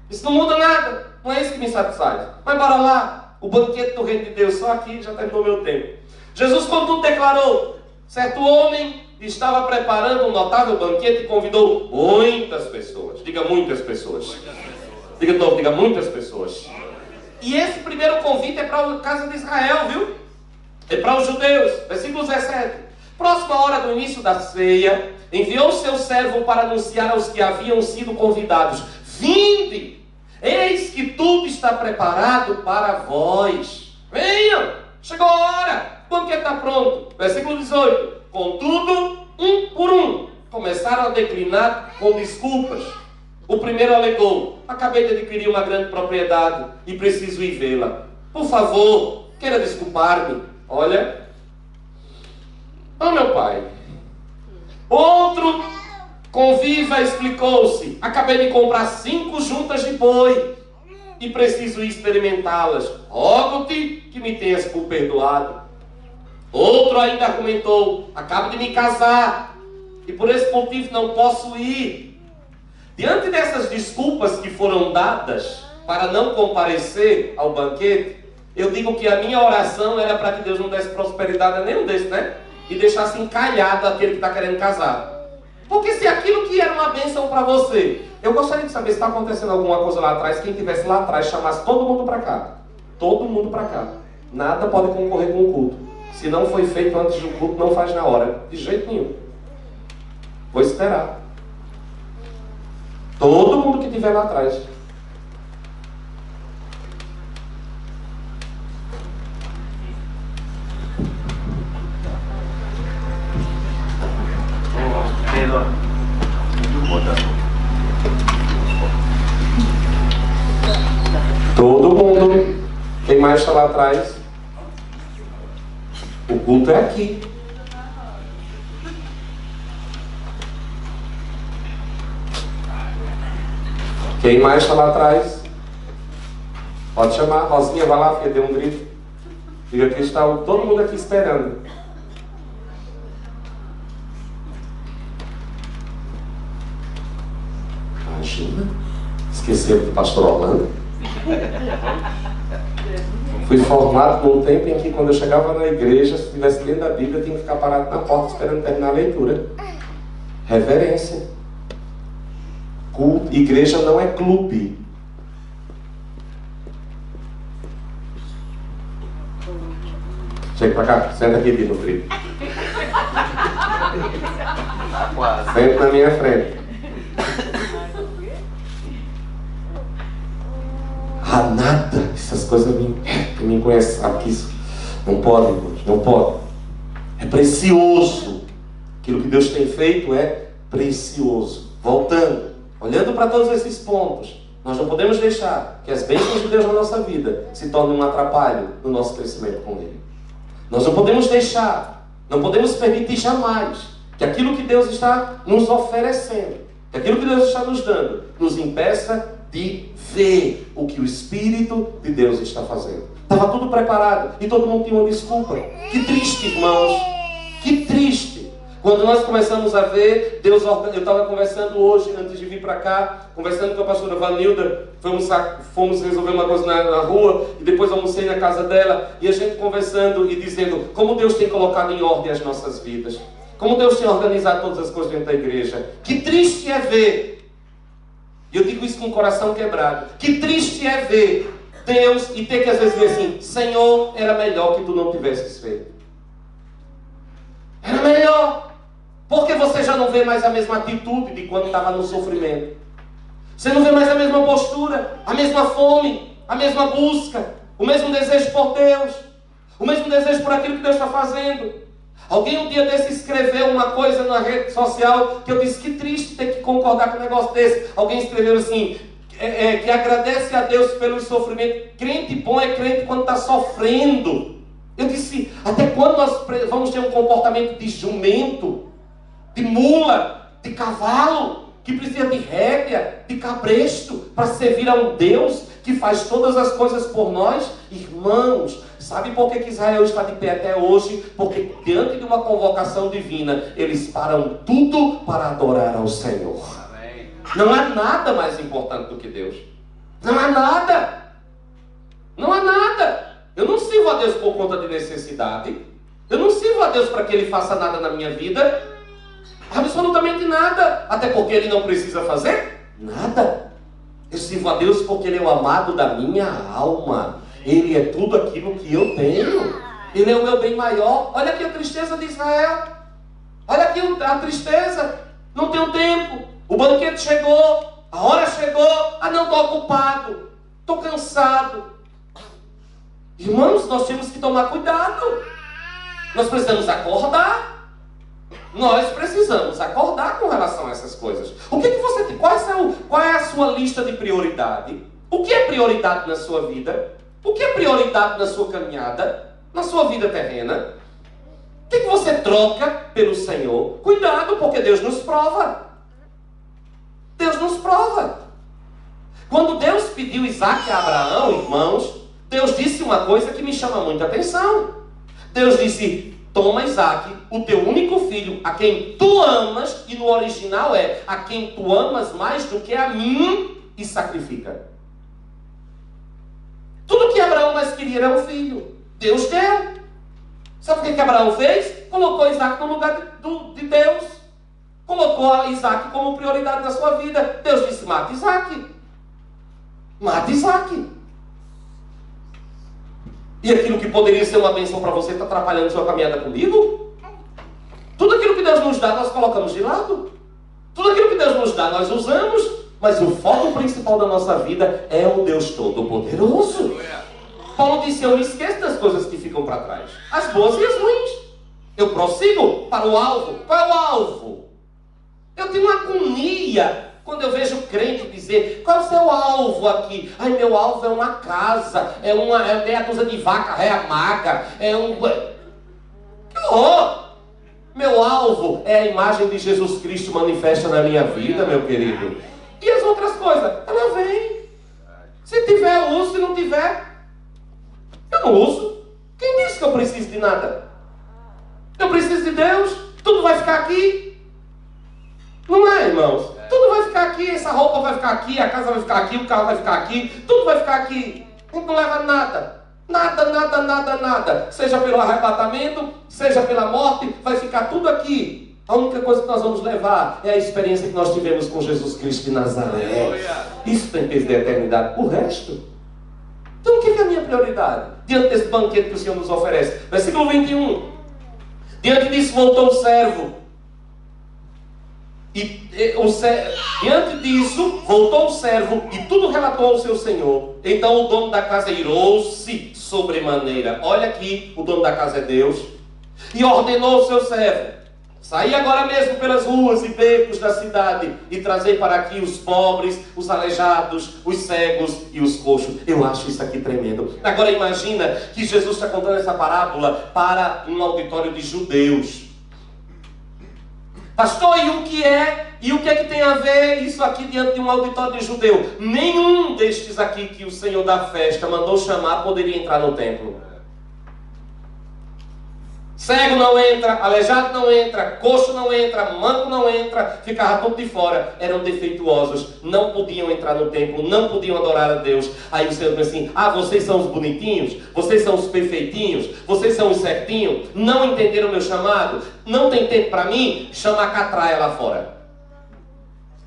Isso não muda nada. Não é isso que me satisfaz. Mas bora lá. O banquete do reino de Deus. Só aqui já terminou meu tempo. Jesus, contudo, declarou: certo homem estava preparando um notável banquete e convidou muitas pessoas. Diga muitas pessoas. Diga de novo, diga muitas pessoas. E esse primeiro convite é para a casa de Israel, viu? É para os judeus. Versículo 17. Próxima hora do início da ceia, enviou seu servo para anunciar aos que haviam sido convidados: vinde, eis que tudo está preparado para vós. Venham, chegou a hora, o banquete está pronto. Versículo 18. Contudo, um por um, começaram a declinar com desculpas. O primeiro alegou: acabei de adquirir uma grande propriedade e preciso ir vê-la. Por favor, queira desculpar-me. Olha, meu pai. Outro conviva explicou-se: acabei de comprar 5 juntas de boi e preciso experimentá-las. Rogo-te que me tenhas por perdoado. Outro ainda argumentou: acabo de me casar e por esse motivo não posso ir. Diante dessas desculpas que foram dadas para não comparecer ao banquete, eu digo que a minha oração era para que Deus não desse prosperidade a nenhum desses, né? E deixasse encalhado aquele que está querendo casar. Porque se aquilo que era uma bênção para você, eu gostaria de saber se está acontecendo alguma coisa lá atrás, quem estivesse lá atrás chamasse todo mundo para cá. Todo mundo para cá. Nada pode concorrer com o culto. Se não foi feito antes do culto, não faz na hora. De jeito nenhum. Vou esperar. Todo mundo que estiver lá atrás. Todo mundo. Quem mais está lá atrás? O culto é aqui. Quem mais está lá atrás? Pode chamar. Rosinha, vai lá, filha, dê um grito. Diga que está todo mundo aqui esperando. Imagina. Esqueceram do pastor Orlando. Fui formado num tempo em que, quando eu chegava na igreja, se estivesse lendo a Bíblia, eu tinha que ficar parado na porta esperando terminar a leitura. Reverência. Culto. Igreja não é clube. Chega pra cá, senta aqui, Dino Frio. Senta na minha frente. Ah, nada. Essas coisas quem me conhece sabe que isso não pode, não pode. É precioso. Aquilo que Deus tem feito é precioso. Voltando, olhando para todos esses pontos, nós não podemos deixar que as bênçãos de Deus na nossa vida se tornem um atrapalho no nosso crescimento com Ele. Nós não podemos deixar, não podemos permitir jamais que aquilo que Deus está nos oferecendo, que aquilo que Deus está nos dando, nos impeça de ver o que o Espírito de Deus está fazendo. Estava tudo preparado e todo mundo tinha uma desculpa. Que triste, irmãos. Que triste. Quando nós começamos a ver, eu estava conversando hoje, antes de vir para cá, conversando com a pastora Vanilda, fomos resolver uma coisa na rua, e depois almocei na casa dela, e a gente conversando e dizendo como Deus tem colocado em ordem as nossas vidas, como Deus tem organizado todas as coisas dentro da igreja. Que triste é ver, e eu digo isso com o coração quebrado, que triste é ver Deus e ter que às vezes dizer assim: Senhor, era melhor que tu não tivesses feito. Era melhor. Porque você já não vê mais a mesma atitude de quando estava no sofrimento. Você não vê mais a mesma postura, a mesma fome, a mesma busca, o mesmo desejo por Deus, o mesmo desejo por aquilo que Deus está fazendo. Alguém um dia desse escreveu uma coisa na rede social que eu disse: que triste ter que concordar com um negócio desse. Alguém escreveu assim, que agradece a Deus pelo sofrimento. Crente bom é crente quando está sofrendo. Eu disse: até quando nós vamos ter um comportamento de jumento, de mula, de cavalo, que precisa de rédea, de cabresto, para servir a um Deus que faz todas as coisas por nós? Irmãos, sabe por que Israel está de pé até hoje? Porque diante de uma convocação divina, eles param tudo para adorar ao Senhor. Amém. Não há nada mais importante do que Deus. Não há nada. Não há nada. Eu não sirvo a Deus por conta de necessidade. Eu não sirvo a Deus para que Ele faça nada na minha vida. Absolutamente nada. Até porque Ele não precisa fazer nada. Eu sirvo a Deus porque Ele é o amado da minha alma. Ele é tudo aquilo que eu tenho. Ele é o meu bem maior. Olha aqui a tristeza de Israel. Olha aqui a tristeza. Não tenho tempo. O banquete chegou. A hora chegou. Ah, não, estou ocupado. Estou cansado. Irmãos, nós temos que tomar cuidado. Nós precisamos acordar. Nós precisamos acordar com relação a essas coisas. O que você tem? Qual é a sua lista de prioridade? O que é prioridade na sua vida? O que é prioridade na sua caminhada? Na sua vida terrena? O que você troca pelo Senhor? Cuidado, porque Deus nos prova. Deus nos prova. Quando Deus pediu Isaac a Abraão, irmãos, Deus disse uma coisa que me chama muita atenção. Deus disse: toma Isaac, o teu único filho, a quem tu amas, e no original é a quem tu amas mais do que a mim, e sacrifica. Tudo que Abraão mais queria era um filho. Deus deu. Sabe o que Abraão fez? Colocou Isaac no lugar de Deus. Colocou Isaac como prioridade na sua vida. Deus disse: mata Isaac. Mata Isaac. E aquilo que poderia ser uma bênção para você está atrapalhando sua caminhada comigo? Tudo aquilo que Deus nos dá, nós colocamos de lado. Tudo aquilo que Deus nos dá, nós usamos. Mas o foco principal da nossa vida é o Deus Todo-Poderoso. Paulo disse: eu me esqueço das coisas que ficam para trás, as boas e as ruins. Eu prossigo para o alvo. Qual é o alvo? Eu tenho uma agonia quando eu vejo crente dizer: qual é o seu alvo aqui? Ai, meu alvo é uma casa, é meia dúzia de vaca réia magra, Que horror! Meu alvo é a imagem de Jesus Cristo manifesta na minha vida, meu querido. E as outras coisas? Ela vem. Se tiver, eu uso. Se não tiver, eu não uso. Quem disse que eu preciso de nada? Eu preciso de Deus. Tudo vai ficar aqui. Não é, irmãos? Tudo vai ficar aqui. Essa roupa vai ficar aqui. A casa vai ficar aqui. O carro vai ficar aqui. Tudo vai ficar aqui. A gente não leva nada. Nada. Seja pelo arrebatamento, seja pela morte, vai ficar tudo aqui. A única coisa que nós vamos levar é a experiência que nós tivemos com Jesus Cristo de Nazaré. Isso tem peso de eternidade. O resto. Então o que é a minha prioridade? Diante desse banquete que o Senhor nos oferece. Versículo 21. Diante disso voltou o servo. Diante disso voltou o servo e tudo relatou ao seu senhor. Então o dono da casa irou-se sobremaneira. Olha aqui, o dono da casa é Deus. E ordenou ao seu servo: saí agora mesmo pelas ruas e becos da cidade e trazei para aqui os pobres, os aleijados, os cegos e os coxos. Eu acho isso aqui tremendo. Agora imagina que Jesus está contando essa parábola para um auditório de judeus. Pastor, e o que é que tem a ver isso aqui diante de um auditório de judeu? Nenhum destes aqui que o Senhor da festa mandou chamar poderia entrar no templo. Cego não entra, aleijado não entra, coxo não entra, manco não entra, ficava tudo de fora. Eram defeituosos, não podiam entrar no templo, não podiam adorar a Deus. Aí o Senhor diz assim: vocês são os bonitinhos, vocês são os perfeitinhos, vocês são os certinhos, não entenderam o meu chamado, não tem tempo para mim? Chama a catraia lá fora,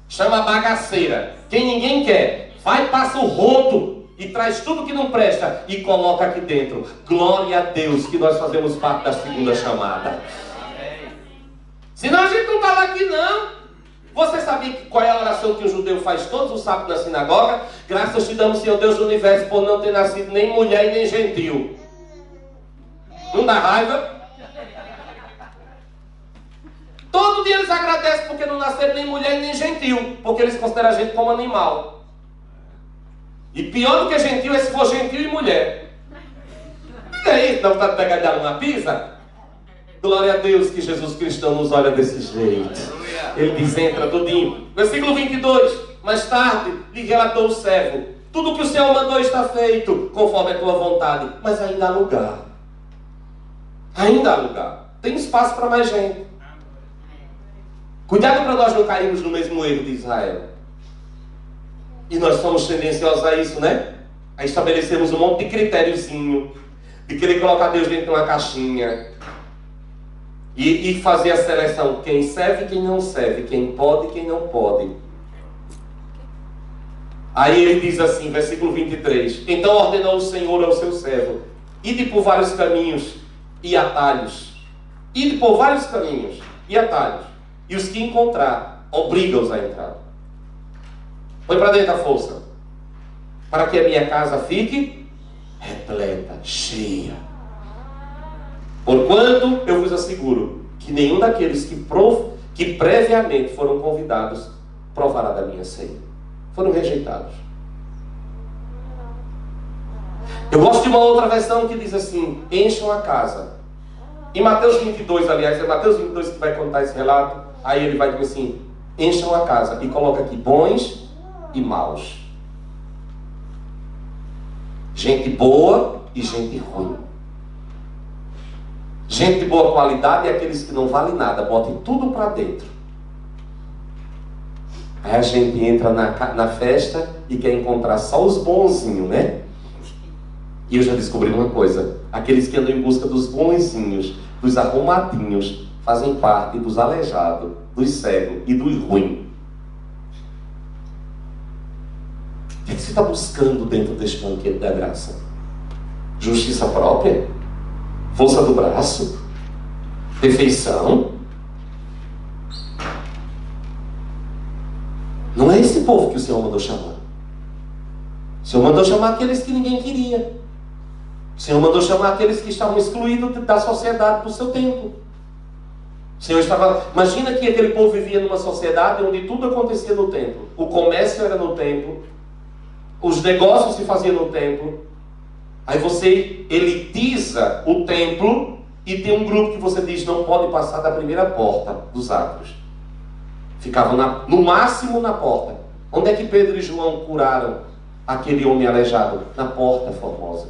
chama a bagaceira, quem ninguém quer, vai, passa o rodo e traz tudo que não presta e coloca aqui dentro. Glória a Deus que nós fazemos parte da segunda chamada. Senão a gente não estava aqui não. Você sabia qual é a oração que o judeu faz todos os sábados na sinagoga? Graças te damos, Senhor Deus do universo, por não ter nascido nem mulher e nem gentil. Não dá raiva? Todo dia eles agradecem porque não nasceram nem mulher e nem gentil, porque eles consideram a gente como animal. E pior do que gentil é se for gentil e mulher. E aí, não está pegando uma pizza? Glória a Deus que Jesus Cristo nos olha desse jeito. Ele diz: entra tudinho. Versículo 22. Mais tarde lhe relatou o servo: tudo que o Senhor mandou está feito, conforme a tua vontade. Mas ainda há lugar. Ainda há lugar. Tem espaço para mais gente. Cuidado para nós não cairmos no mesmo erro de Israel. E nós somos tendenciosos a isso, né? A estabelecermos um monte de critériozinho, de querer colocar Deus dentro de uma caixinha e fazer a seleção: quem serve e quem não serve, quem pode e quem não pode. Aí ele diz assim, versículo 23: então ordenou o Senhor ao seu servo: ide por vários caminhos e atalhos. Ide por vários caminhos e atalhos, e os que encontrar, obriga-os a entrar. Põe para dentro a força, para que a minha casa fique repleta, cheia. Porquanto eu vos asseguro que nenhum daqueles que previamente foram convidados provará da minha ceia. Foram rejeitados. Eu gosto de uma outra versão que diz assim: encham a casa. Em Mateus 22, aliás, é Mateus 22 que vai contar esse relato. Aí ele vai dizer assim: encham a casa. E coloca aqui bons e maus. Gente boa e gente ruim. Gente de boa qualidade é aqueles que não valem nada. Botem tudo para dentro. Aí a gente entra na festa e quer encontrar só os bonzinhos, né? E eu já descobri uma coisa: aqueles que andam em busca dos bonzinhos, dos arrumadinhos, fazem parte dos aleijados, dos cegos e dos ruins. O que é que você está buscando dentro deste banquete da graça? Justiça própria? Força do braço? Perfeição? Não é esse povo que o Senhor mandou chamar. O Senhor mandou chamar aqueles que ninguém queria. O Senhor mandou chamar aqueles que estavam excluídos da sociedade por seu tempo. O Senhor estava... Imagina que aquele povo vivia numa sociedade onde tudo acontecia no templo. O comércio era no templo. Os negócios se faziam no templo. Aí você elitiza o templo e tem um grupo que você diz não pode passar da primeira porta dos átrios. Ficavam no máximo na porta. Onde é que Pedro e João curaram aquele homem aleijado? Na porta formosa.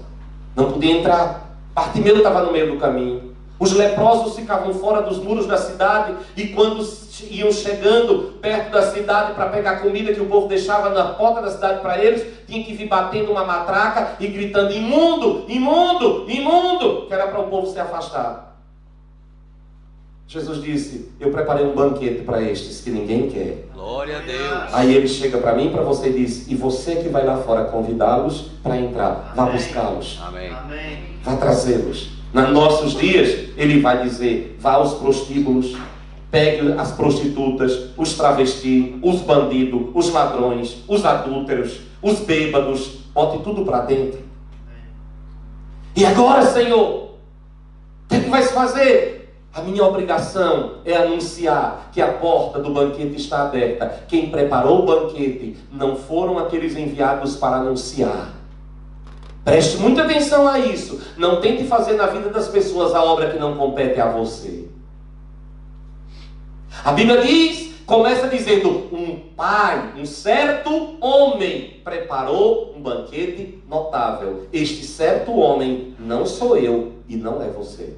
Não podia entrar. Bartimeu estava no meio do caminho. Os leprosos ficavam fora dos muros da cidade e quando iam chegando perto da cidade para pegar comida que o povo deixava na porta da cidade para eles, tinha que vir batendo uma matraca e gritando: imundo, imundo, imundo, que era para o povo se afastar. Jesus disse: eu preparei um banquete para estes que ninguém quer. Glória a Deus. Aí ele chega para mim, para você, e diz: e você que vai lá fora convidá-los para entrar, vá buscá-los. Amém. Vá trazê-los. Nos nossos dias, ele vai dizer: vá aos prostíbulos, pegue as prostitutas, os travestis, os bandidos, os ladrões, os adúlteros, os bêbados, bote tudo para dentro. E agora, Senhor, o que é que vai se fazer? A minha obrigação é anunciar que a porta do banquete está aberta. Quem preparou o banquete não foram aqueles enviados para anunciar. Preste muita atenção a isso. Não tente fazer na vida das pessoas a obra que não compete a você. A Bíblia diz, começa dizendo: um pai, um certo homem preparou um banquete notável. Este certo homem não sou eu e não é você.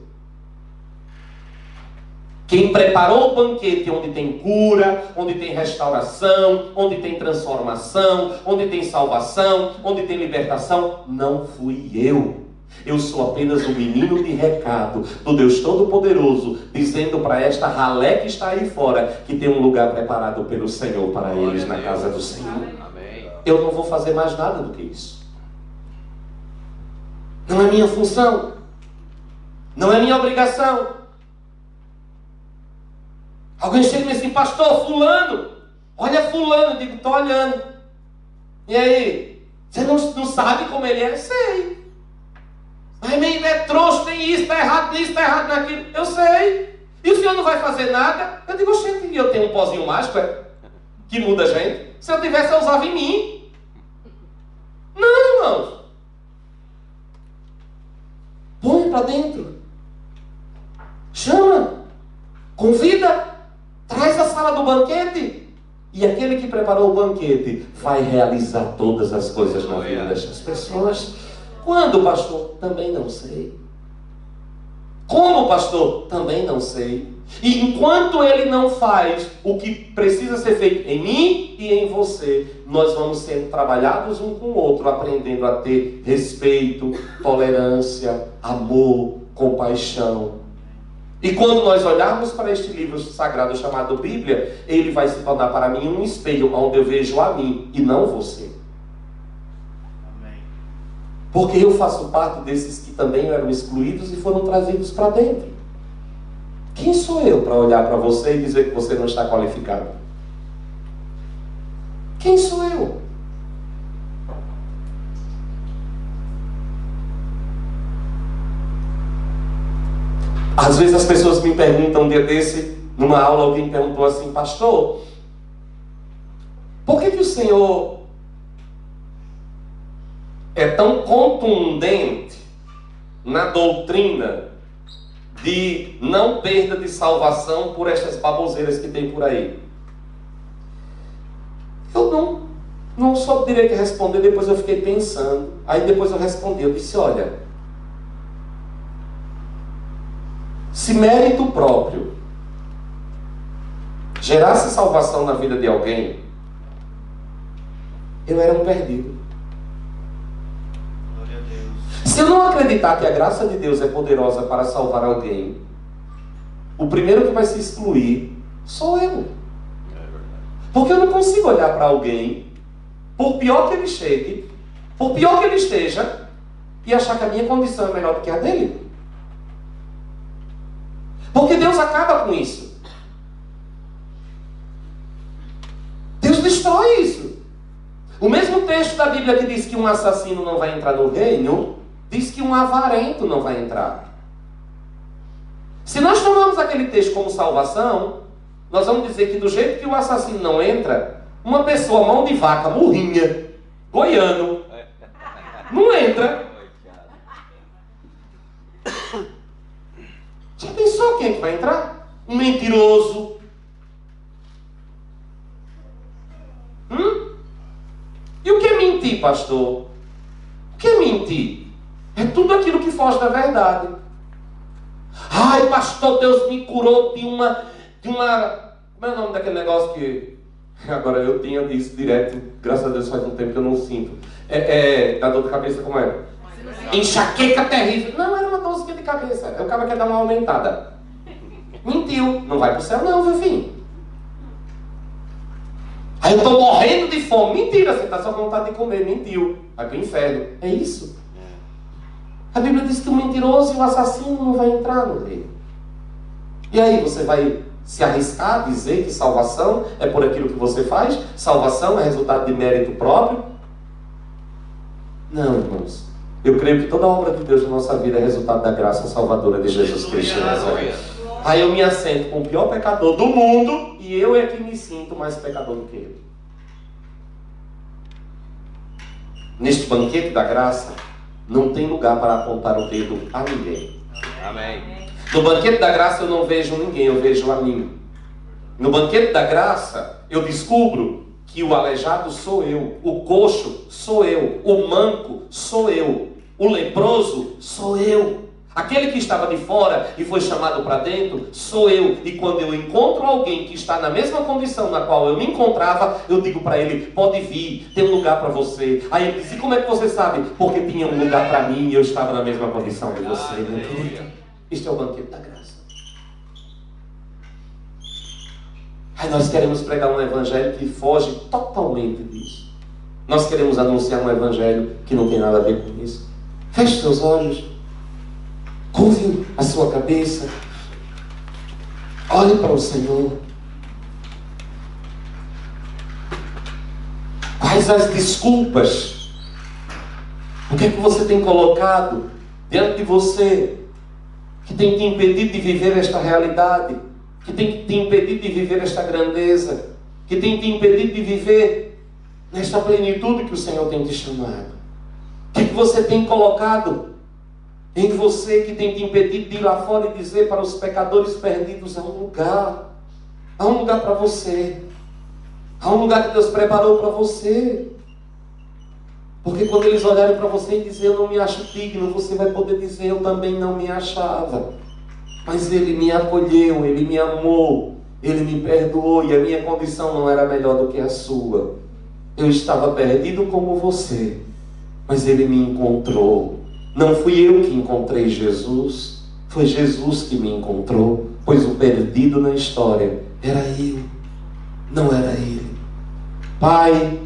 Quem preparou o banquete onde tem cura, onde tem restauração, onde tem transformação, onde tem salvação, onde tem libertação, não fui eu. Eu sou apenas um menino de recado do Deus Todo-Poderoso, dizendo para esta ralé que está aí fora que tem um lugar preparado pelo Senhor para eles na casa do Senhor. Amém. Eu não vou fazer mais nada do que isso. Não é minha função. Não é minha obrigação. Alguém chega e me diz assim: pastor, fulano, olha fulano. Eu digo: estou olhando. E aí? Você não sabe como ele é? Sei. Mas meio é trouxa, tem isso, está errado nisso, está errado naquilo. Eu sei. E o senhor não vai fazer nada? Eu digo: gente, eu tenho um pozinho mágico, que muda a gente. Se eu tivesse, eu usava em mim. Não, irmãos. Põe para dentro. Chama. Convida. Traz a sala do banquete. E aquele que preparou o banquete vai realizar todas as coisas na vida dessas pessoas. Quando, pastor? Também não sei. Como, pastor? Também não sei. E enquanto ele não faz o que precisa ser feito em mim e em você, nós vamos sendo trabalhados um com o outro, aprendendo a ter respeito, tolerância, amor, compaixão. E quando nós olharmos para este livro sagrado chamado Bíblia, ele vai se tornar para mim um espelho onde eu vejo a mim e não você. Amém. Porque eu faço parte desses que também eram excluídos e foram trazidos para dentro. Quem sou eu para olhar para você e dizer que você não está qualificado? Quem sou eu? Às vezes as pessoas me perguntam, um dia desse, numa aula, alguém perguntou assim: pastor, por que o Senhor é tão contundente na doutrina de não perda de salvação por estas baboseiras que tem por aí? Eu não soube direito de responder. Depois eu fiquei pensando. Aí depois eu respondi, eu disse: olha, se mérito próprio gerasse salvação na vida de alguém, eu era um perdido. Glória a Deus. Se eu não acreditar que a graça de Deus é poderosa para salvar alguém, o primeiro que vai se excluir sou eu. Porque eu não consigo olhar para alguém, por pior que ele chegue, por pior que ele esteja, e achar que a minha condição é melhor do que a dele. Porque Deus acaba com isso. Deus destrói isso. O mesmo texto da Bíblia que diz que um assassino não vai entrar no reino, diz que um avarento não vai entrar. Se nós tomamos aquele texto como salvação, nós vamos dizer que do jeito que o assassino não entra, uma pessoa mão de vaca, murrinha, goiano, não entra. Já pensou quem é que vai entrar? Um mentiroso. E o que é mentir, pastor? O que é mentir? É tudo aquilo que foge da verdade. Ai, pastor, Deus me curou de uma... Como é o nome daquele negócio que... Agora eu tinha disso direto, graças a Deus faz um tempo que eu não sinto. Da dor de cabeça, como é? Enxaqueca terrível. Não, era uma dorzinha de cabeça. O cara quer dar uma aumentada. Mentiu. Não vai pro céu não, viu, filho? Aí eu estou morrendo de fome. Mentira, você está só com vontade de comer. Mentiu. Vai pro inferno. É isso. A Bíblia diz que o mentiroso e o assassino não vai entrar no reino. E aí, você vai se arriscar a dizer que salvação é por aquilo que você faz? Salvação é resultado de mérito próprio? Não, irmãos. Eu creio que toda a obra de Deus na nossa vida é resultado da graça salvadora de Jesus Cristo. Aí eu me assento com o pior pecador do mundo e eu é que me sinto mais pecador do que ele. Neste banquete da graça, não tem lugar para apontar o dedo a ninguém. Amém. No banquete da graça eu não vejo ninguém, eu vejo a mim. No banquete da graça eu descubro que o aleijado sou eu, o coxo sou eu, o manco sou eu, o leproso sou eu. Aquele que estava de fora e foi chamado para dentro, sou eu. E quando eu encontro alguém que está na mesma condição na qual eu me encontrava, eu digo para ele: pode vir, tem um lugar para você. Aí ele diz: e como é que você sabe? Porque tinha um lugar para mim e eu estava na mesma condição de você. Este é o banquete da graça. Aí nós queremos pregar um evangelho que foge totalmente disso. Nós queremos anunciar um evangelho que não tem nada a ver com isso. Feche seus olhos. Curve a sua cabeça. Olhe para o Senhor. Quais as desculpas? O que é que você tem colocado diante de você que tem te impedido de viver esta realidade? Que tem te impedido de viver esta grandeza? Que tem te impedido de viver nesta plenitude que o Senhor tem te chamado? O que é que você tem colocado em você que tem te impedido de ir lá fora e dizer para os pecadores perdidos: há um lugar para você, há um lugar que Deus preparou para você? Porque quando eles olharem para você e dizer: eu não me acho digno, você vai poder dizer: eu também não me achava, mas Ele me acolheu, Ele me amou, Ele me perdoou, e a minha condição não era melhor do que a sua. Eu estava perdido como você, mas Ele me encontrou. Não fui eu que encontrei Jesus, foi Jesus que me encontrou, pois o perdido na história era eu, não era ele. Pai,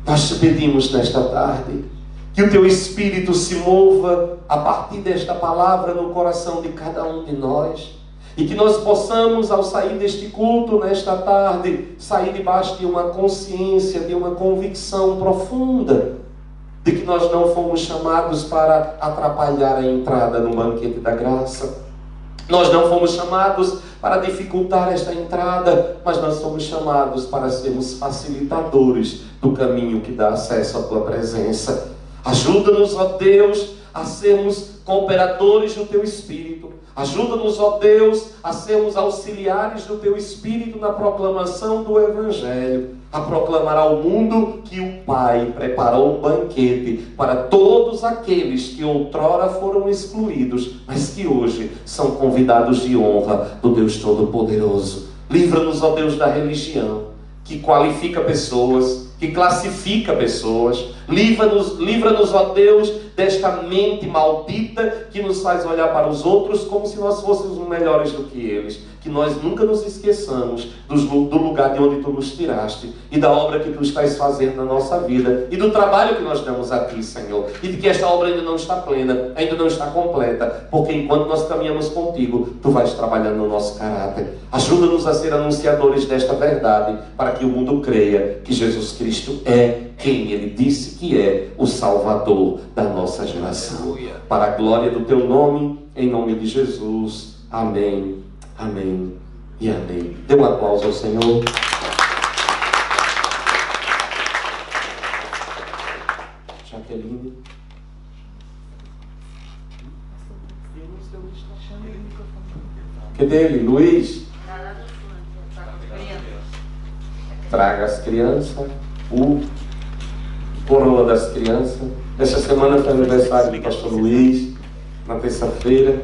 nós te pedimos nesta tarde que o Teu Espírito se mova a partir desta palavra no coração de cada um de nós, e que nós possamos, ao sair deste culto nesta tarde, sair debaixo de uma consciência, de uma convicção profunda de que nós não fomos chamados para atrapalhar a entrada no banquete da graça, Nós não fomos chamados para dificultar esta entrada, mas nós somos chamados para sermos facilitadores do caminho que dá acesso à Tua presença. Ajuda-nos, ó Deus, a sermos cooperadores do Teu Espírito. Ajuda-nos, ó Deus, a sermos auxiliares do Teu Espírito na proclamação do Evangelho, a proclamar ao mundo que o Pai preparou um banquete para todos aqueles que outrora foram excluídos, mas que hoje são convidados de honra do Deus Todo-Poderoso. Livra-nos, ó Deus, da religião que qualifica pessoas, que classifica pessoas. Livra-nos, ó Deus, desta mente maldita que nos faz olhar para os outros como se nós fôssemos melhores do que eles. Que nós nunca nos esqueçamos do lugar de onde Tu nos tiraste e da obra que Tu estás fazendo na nossa vida e do trabalho que nós damos a Ti, Senhor. E de que esta obra ainda não está plena, ainda não está completa, porque enquanto nós caminhamos contigo, Tu vais trabalhando no nosso caráter. Ajuda-nos a ser anunciadores desta verdade, para que o mundo creia que Jesus Cristo é quem Ele disse que é, o Salvador da nossa geração. Para a glória do Teu nome, em nome de Jesus. Amém, amém e amém. Dê um aplauso ao Senhor. Jaqueline. Que dele? Luiz? Traga as crianças. Coroa das crianças. Essa semana foi aniversário do pastor Luiz, na terça-feira.